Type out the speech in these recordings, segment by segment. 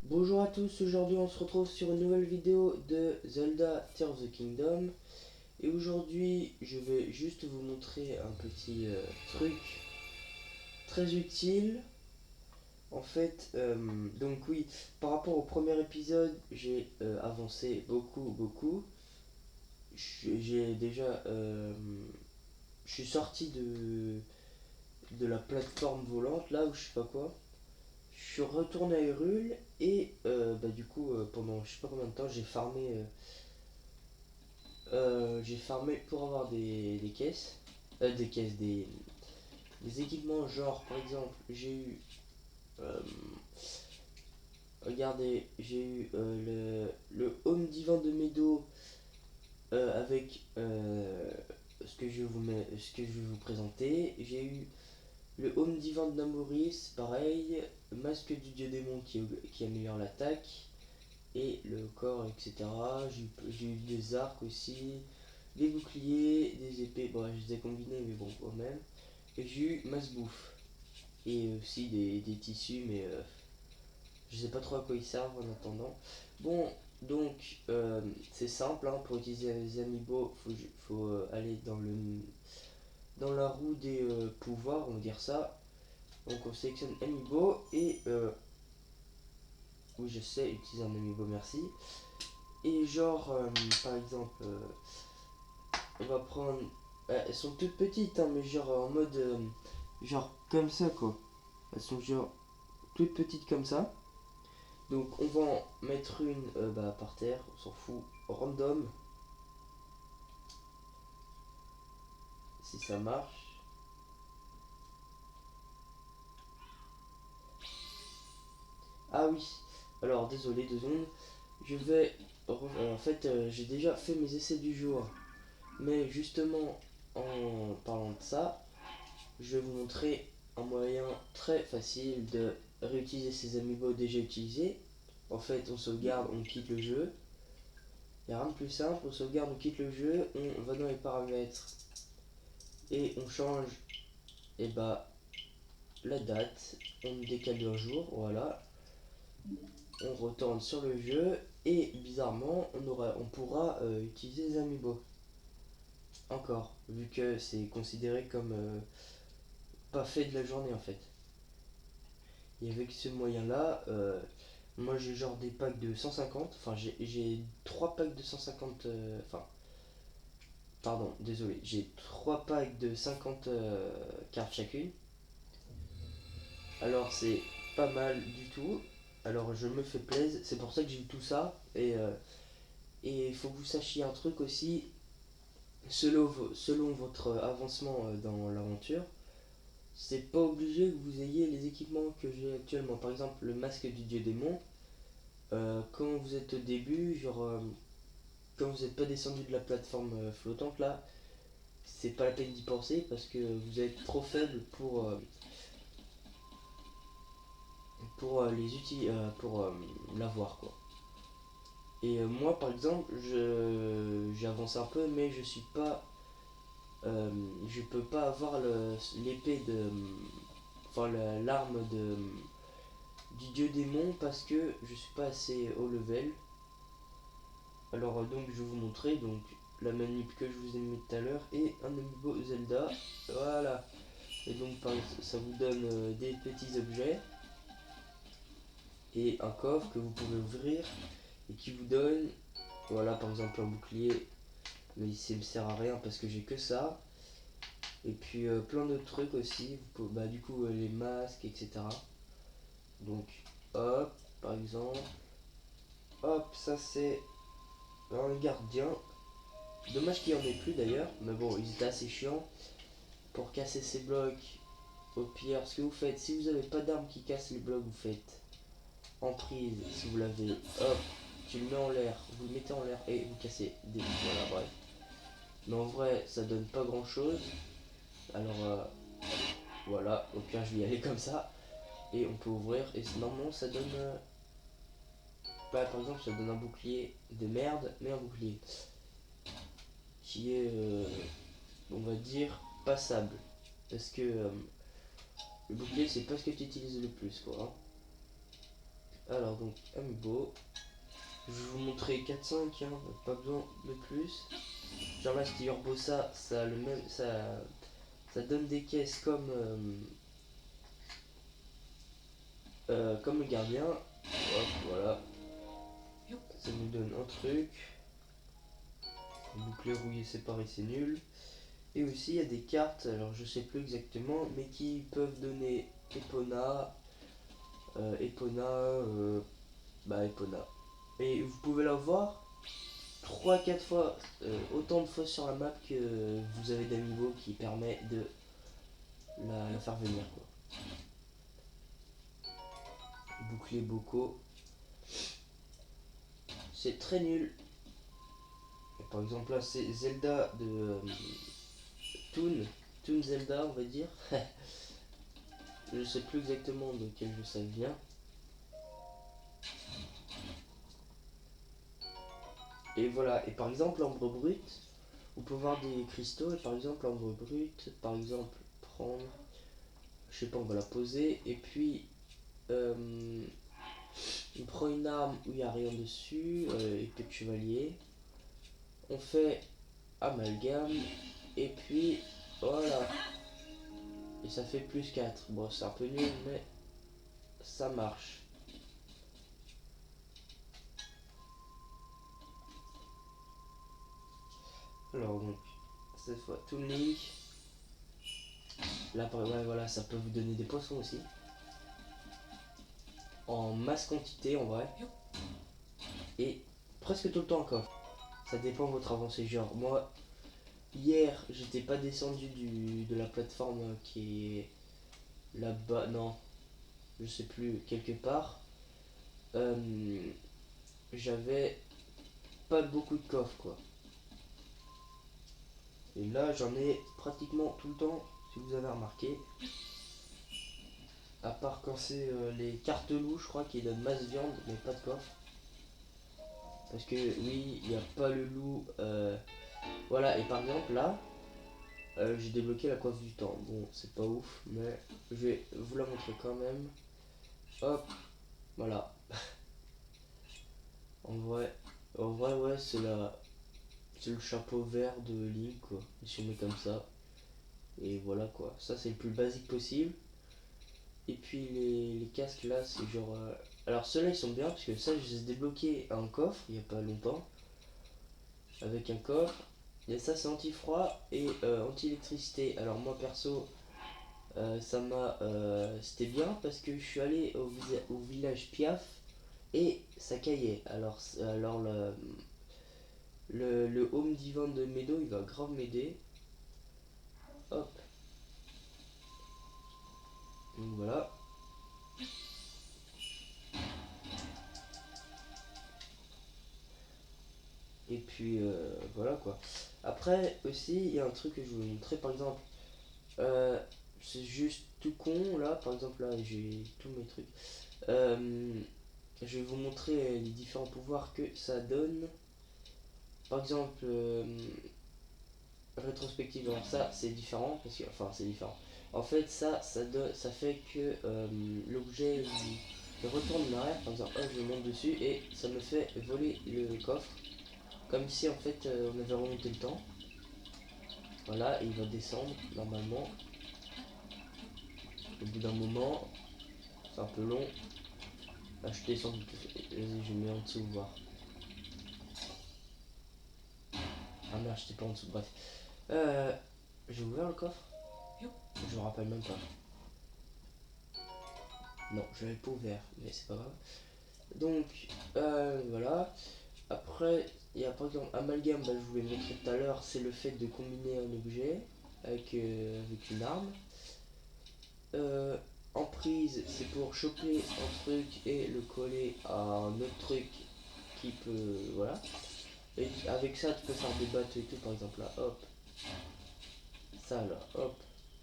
Bonjour à tous, aujourd'hui on se retrouve sur une nouvelle vidéo de Zelda Tears of the Kingdom. Et aujourd'hui je vais juste vous montrer un petit truc très utile. En fait, donc oui, par rapport au premier épisode, j'ai avancé beaucoup. J'ai déjà, je suis sorti de la plateforme volante là où je sais pas quoi. Je suis retourné à Hyrule et du coup pendant je sais pas combien de temps j'ai farmé pour avoir des caisses, des équipements genre par exemple j'ai eu, euh, regardez, j'ai eu le Home Divan de Meadow avec ce que je vais vous présenter. J'ai eu le Home Divan de Namoris, pareil, masque du dieu démon qui améliore l'attaque et le corps, etc. J'ai eu des arcs aussi, des boucliers, des épées. Bon, je les ai combinés, mais bon, quand même. Et j'ai eu masse bouffe. Et aussi des tissus, mais je sais pas trop à quoi ils servent en attendant. Bon, donc, c'est simple, hein, pour utiliser les amiibo, faut aller dans la roue des pouvoirs, on va dire ça. Donc, on sélectionne amiibo et. Oui, je sais utiliser un amiibo, merci. Et genre, par exemple, on va prendre. Elles sont toutes petites, hein, mais genre en mode. Genre comme ça, quoi. Elles sont genre toutes petites comme ça. Donc on va en mettre une par terre, on s'en fout. Random, si ça marche. Ah oui, alors désolé, 2 secondes. Je vais. En fait, j'ai déjà fait mes essais du jour. Mais justement, en parlant de ça, je vais vous montrer un moyen très facile de réutiliser ces amiibo déjà utilisés. En fait, on sauvegarde, on quitte le jeu. Il n'y a rien de plus simple, on sauvegarde, on quitte le jeu, on va dans les paramètres et on change la date, on décale d'un jour, voilà. On retourne sur le jeu et bizarrement on pourra utiliser les amiibo. Encore, vu que c'est considéré comme pas fait de la journée en fait. Et avec ce moyen là, moi j'ai genre des packs de 150, enfin j'ai 3 packs de 150, enfin pardon, désolé, j'ai 3 packs de 50 cartes chacune. Alors c'est pas mal du tout. Alors je me fais plaisir, c'est pour ça que j'ai eu tout ça. Et il faut que vous sachiez un truc aussi, selon votre avancement dans l'aventure, c'est pas obligé que vous ayez les équipements que j'ai actuellement. Par exemple le masque du dieu démon, quand vous êtes au début, genre quand vous n'êtes pas descendu de la plateforme flottante là, c'est pas la peine d'y penser parce que vous êtes trop faible pour les outils pour l'avoir quoi. Et moi par exemple, j'avance un peu mais je suis pas je peux pas avoir l'épée de enfin l'arme de du dieu démon parce que je suis pas assez haut level. Alors donc je vais vous montrer donc la manip que je vous ai mis tout à l'heure et un amiibo Zelda. Voilà. Et donc ça vous donne des petits objets et un coffre que vous pouvez ouvrir et qui vous donne, voilà, par exemple un bouclier, mais ici il me sert à rien parce que j'ai que ça. Et puis plein d'autres trucs aussi, du coup les masques, etc. Donc hop, par exemple, hop, ça c'est un gardien. Dommage qu'il n'y en ait plus d'ailleurs, mais bon, ils étaient assez chiants. Pour casser ces blocs, au pire, ce que vous faites, si vous n'avez pas d'arme qui casse les blocs, vous faites en prise, si vous l'avez, hop, tu le mets en l'air, vous le mettez en l'air et vous cassez des. Voilà, bref. Mais en vrai, ça donne pas grand chose. Alors voilà, au pire, je vais y aller comme ça. Et on peut ouvrir, et normalement, ça donne. Par exemple, ça donne un bouclier de merde, mais un bouclier qui est, on va dire, passable. Parce que le bouclier, c'est pas ce que tu utilises le plus, quoi, hein. Alors donc Amiibo. Je vais vous montrer 4-5, hein, pas besoin de plus. Genre là, ce Urbosa, ça a le même, ça donne des caisses comme le gardien. Hop, voilà. Ça nous donne un truc. Bouclier rouillé séparé, c'est nul. Et aussi, il y a des cartes, alors je sais plus exactement, mais qui peuvent donner Epona, Epona, Epona. Et vous pouvez la voir 3-4 fois, autant de fois sur la map que vous avez d'amiibo qui permet de la faire venir, quoi. Bouclier Boko, c'est très nul. Et par exemple là c'est Zelda de Toon Zelda on va dire. Je sais plus exactement de quel jeu ça vient. Et voilà, et par exemple l'ambre brut, vous pouvez voir des cristaux, et par exemple l'ambre brut, par exemple prendre, je sais pas, on va la poser, et puis on prend une arme où il n'y a rien dessus, épée de chevalier, on fait amalgame, et puis voilà, et ça fait plus 4. Bon, c'est un peu nul, mais ça marche. Alors donc, cette fois, Toon Link. Là, ouais, voilà, ça peut vous donner des poissons aussi. En masse quantité, en vrai. Et presque tout le temps encore. Ça dépend de votre avancée. Genre, moi, hier, j'étais pas descendu de la plateforme qui est là-bas. Non, je sais plus, quelque part. Euh, J'avais pas beaucoup de coffres, quoi. Et là, j'en ai pratiquement tout le temps, si vous avez remarqué. À part quand c'est les cartes loups, je crois, qui donnent masse viande, mais pas de coffre. Parce que oui, il n'y a pas le loup. Voilà, et par exemple là, j'ai débloqué la coiffe du temps. Bon, c'est pas ouf, mais je vais vous la montrer quand même. Hop, voilà. En vrai, ouais, c'est le chapeau vert de Link, quoi. Et si on met comme ça, et voilà quoi. Ça, c'est le plus basique possible. Et puis les casques là, c'est genre. Alors ceux-là, ils sont bien parce que ça, je les ai débloqués à un coffre il y a pas longtemps. Avec un coffre. Et ça, c'est anti-froid et anti-électricité. Alors moi perso, ça m'a, c'était bien parce que je suis allé au village Piaf et ça caillait. Alors le home divin de Medo, il va grave m'aider. Hop, donc voilà. Et puis voilà quoi. Après aussi, il y a un truc que je vous montrer par exemple. Euh, c'est juste tout con là, par exemple là j'ai tous mes trucs. Euh, je vais vous montrer les différents pouvoirs que ça donne. Par exemple, rétrospective, alors ça c'est différent parce que enfin c'est différent. En fait ça fait que l'objet il retourne en arrière, par exemple je monte dessus et ça me fait voler le coffre comme si en fait on avait remonté le temps. Voilà, et il va descendre normalement. Au bout d'un moment, c'est un peu long. Là je descends, vas-y je mets en dessous voir. Ah merde, j'étais pas en dessous, bref. Euh, j'ai ouvert le coffre. Je me rappelle même pas. Non, je l'avais pas ouvert, mais c'est pas grave. Donc, voilà. Après, il y a par exemple Amalgame, je vous l'ai montré tout à l'heure, c'est le fait de combiner un objet avec une arme. Euh, Emprise, c'est pour choper un truc et le coller à un autre truc qui peut. Voilà. Et avec ça, tu peux faire des bateaux et tout, par exemple là, hop. Ça là, hop.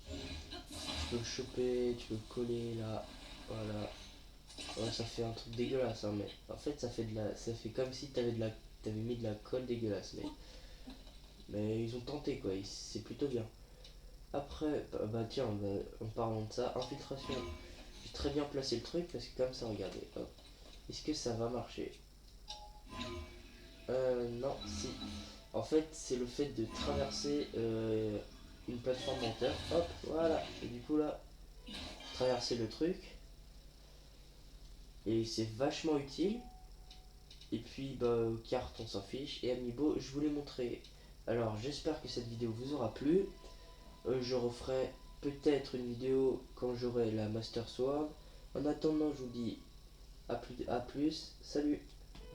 Tu peux le choper, tu peux le coller là. Voilà. Ouais, ça fait un truc dégueulasse, hein, mais en fait, ça fait comme si t'avais mis de la colle dégueulasse, mais ils ont tenté quoi, c'est plutôt bien. Après, tiens, en parlant de ça, infiltration, j'ai très bien placé le truc parce que comme ça, regardez, hop. Est-ce que ça va marcher? Non, si. En fait, c'est le fait de traverser une plateforme monteur. Hop, voilà. Et du coup, là, traverser le truc. Et c'est vachement utile. Et puis, bah, carte, on s'en fiche. Et Amiibo, je vous l'ai montré. Alors, j'espère que cette vidéo vous aura plu. Je referai peut-être une vidéo quand j'aurai la Master Sword. En attendant, je vous dis à plus. Salut!